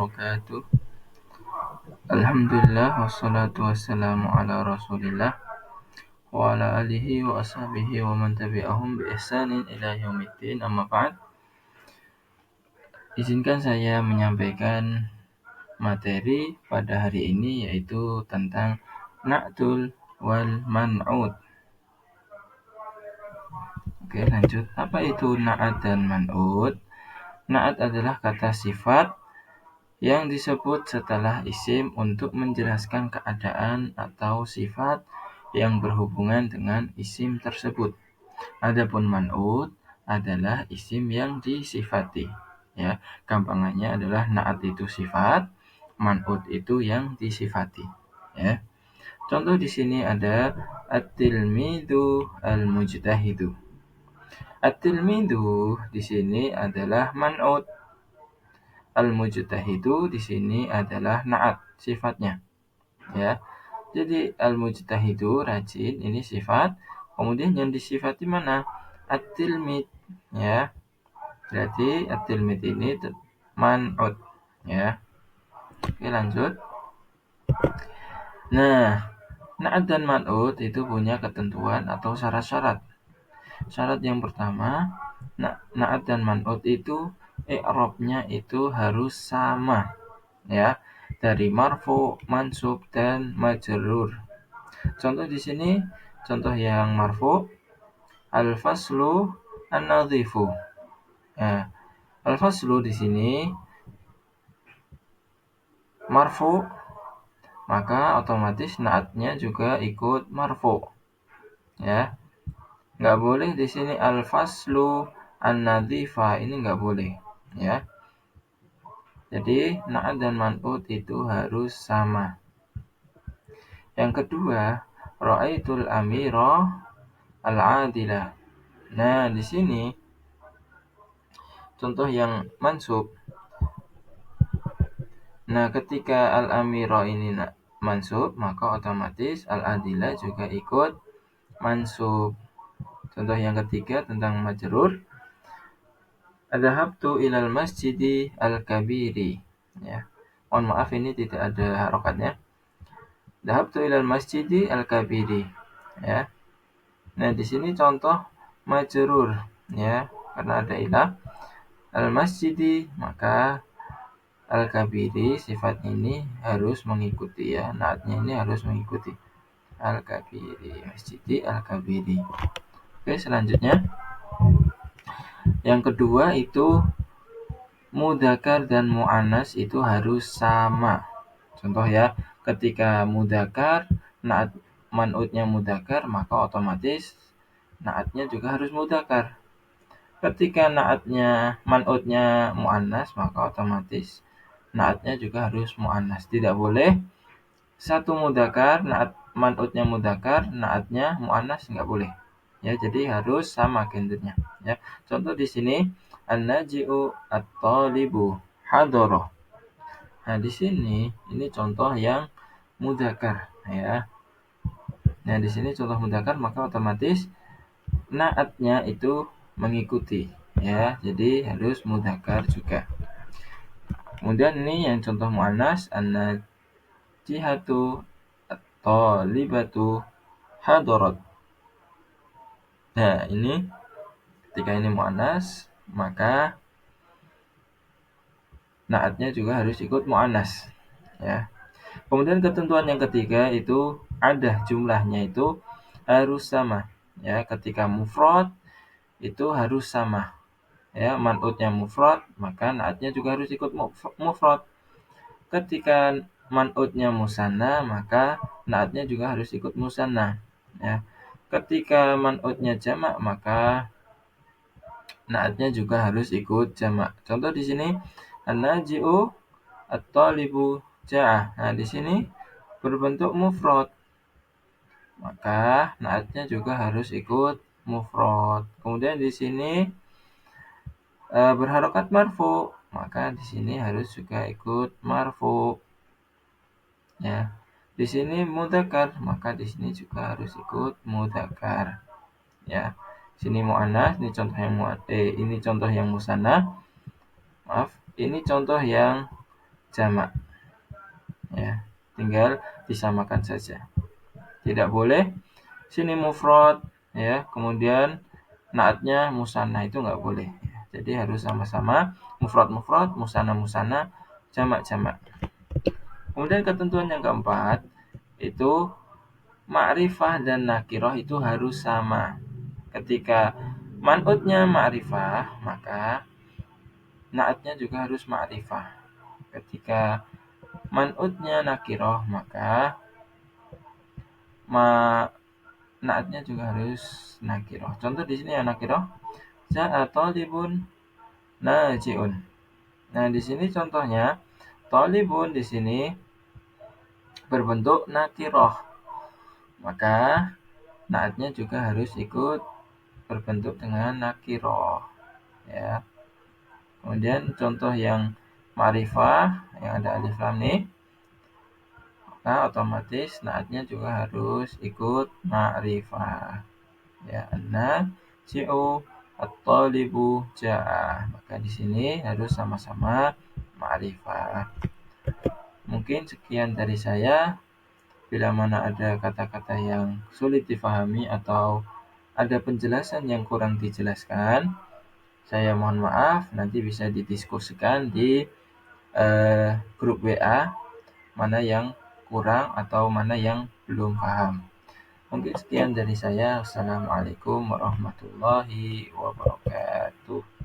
wabarakatuh. Alhamdulillah wassalatu wassalamu ala Rasulillah wa ala alihi wa ashabihi wa man tabi'ahum bi ihsanin ila yaumiddin. Amma ba'd. Izinkan saya menyampaikan materi pada hari ini, yaitu tentang na'tul wal man'ud. Oke, lanjut. Apa itu na'at dan man'ud? Na'at adalah kata sifat yang disebut setelah isim untuk menjelaskan keadaan atau sifat yang berhubungan dengan isim tersebut. Adapun man'ud adalah isim yang disifati. Ya, gampangannya adalah na'at itu sifat, man'ud itu yang disifati. Ya. Contoh di sini ada at-tilmidu al-mujtahidu. At-tilmidu di sini adalah man'ud. Al-mujtahidu di sini adalah na'at sifatnya. Ya. Jadi al-mujtahidu rajin ini sifat, kemudian yang disifati mana? At-tilmid. Ya. Berarti at-tilmid ini man'ud. Ya. Oke, lanjut. Nah, na'at dan man'ud itu punya ketentuan atau syarat-syarat. Syarat yang pertama, na'at dan man'ud itu i'rabnya itu harus sama, ya, dari marfu, mansub, dan majrur. Contoh di sini, contoh yang marfu, al-faslu an-nadhifu. Nah, al-faslu di sini marfu, maka otomatis na'atnya juga ikut marfu. Ya. Nggak boleh di sini al-faslu an-nadhifa, ini nggak boleh, ya. Jadi na'at dan man'ud itu harus sama. Yang kedua, ra'aitul amira al-adila. Nah, di sini contoh yang mansub. Nah, ketika al-amira ini mansub, maka otomatis al-adila juga ikut mansub. Contoh yang ketiga tentang majrur. Adhabtu ilal masjidi al-kabiri. Ya. Mohon maaf, ini tidak ada harokatnya. Adhabtu ilal masjidi al-kabiri. Ya. Nah, di sini contoh majrur, ya, karena ada ilah. Al-masjidi, maka al-kabiri sifat ini harus mengikuti, ya. Naatnya ini harus mengikuti al-kabiri, masjidi al-kabiri. Oke, selanjutnya. Yang kedua itu mudzakkar dan mu'annas itu harus sama. Contoh, ya, ketika mudzakkar, naat man'udnya mudzakkar, maka otomatis naatnya juga harus mudzakkar. Ketika naatnya man'udnya mu'annas, maka otomatis naatnya juga harus mu'annas. Tidak boleh satu mudzakkar, naat man'udnya mudzakkar, naatnya mu'annas, enggak boleh. Ya, jadi harus sama gendernya, ya. Contoh di sini an-naji'u at-talibu hadara. Nah, di sini ini contoh yang mudzakkar, ya. Nah, di sini contoh mudzakkar, maka otomatis naatnya itu mengikuti, ya. Jadi harus mudzakkar juga. Kemudian ini yang contoh muannas, an-najihatu at-talibatu hadarat. Nah, ini ketika ini muannas, maka naatnya juga harus ikut muannas, ya. Kemudian ketentuan yang ketiga itu ada jumlahnya itu harus sama, ya. Ketika mufrad itu harus sama, ya. Man'udnya mufrad, maka naatnya juga harus ikut mufrad. Ketika man'udnya musanna, maka naatnya juga harus ikut musanna, ya. Ketika man'udnya jamak, maka naatnya juga harus ikut jamak. Contoh di sini an-naji'u at-talibu ja'ah. Nah, di sini berbentuk mufrad, maka naatnya juga harus ikut mufrad. Kemudian di sini berharokat marfu, maka di sini harus juga ikut marfu, ya. Di sini mudzakkar, maka di sini juga harus ikut mudzakkar, ya. Sini muannas, ini contoh yang ini contoh yang musanna. Maaf, ini contoh yang jamak. Ya, tinggal disamakan saja. Tidak boleh sini mufrad ya, kemudian naatnya musanna, itu nggak boleh. Jadi harus sama-sama mufrad, musanna, jamak. Kemudian ketentuan yang keempat itu ma'rifah dan nakirah itu harus sama. Ketika man'utnya ma'rifah, maka naatnya juga harus ma'rifah. Ketika man'utnya nakirah, maka naatnya juga harus nakirah. Contoh di sini ya nakirah, ja'a talibun naji'un. Nah, di sini contohnya talibun di sini berbentuk nakirah. Maka naatnya juga harus ikut berbentuk dengan nakirah. Ya. Kemudian contoh yang ma'rifah yang ada alif lam nih, maka otomatis naatnya juga harus ikut ma'rifah. Ya, anna ji'u at-talibu ja'a. Maka di sini harus sama-sama ma'rifah. Mungkin sekian dari saya. Bila mana ada kata-kata yang sulit difahami atau ada penjelasan yang kurang dijelaskan, saya mohon maaf, nanti bisa didiskusikan di grup WA mana yang kurang atau mana yang belum paham. Mungkin sekian dari saya. Assalamualaikum warahmatullahi wabarakatuh.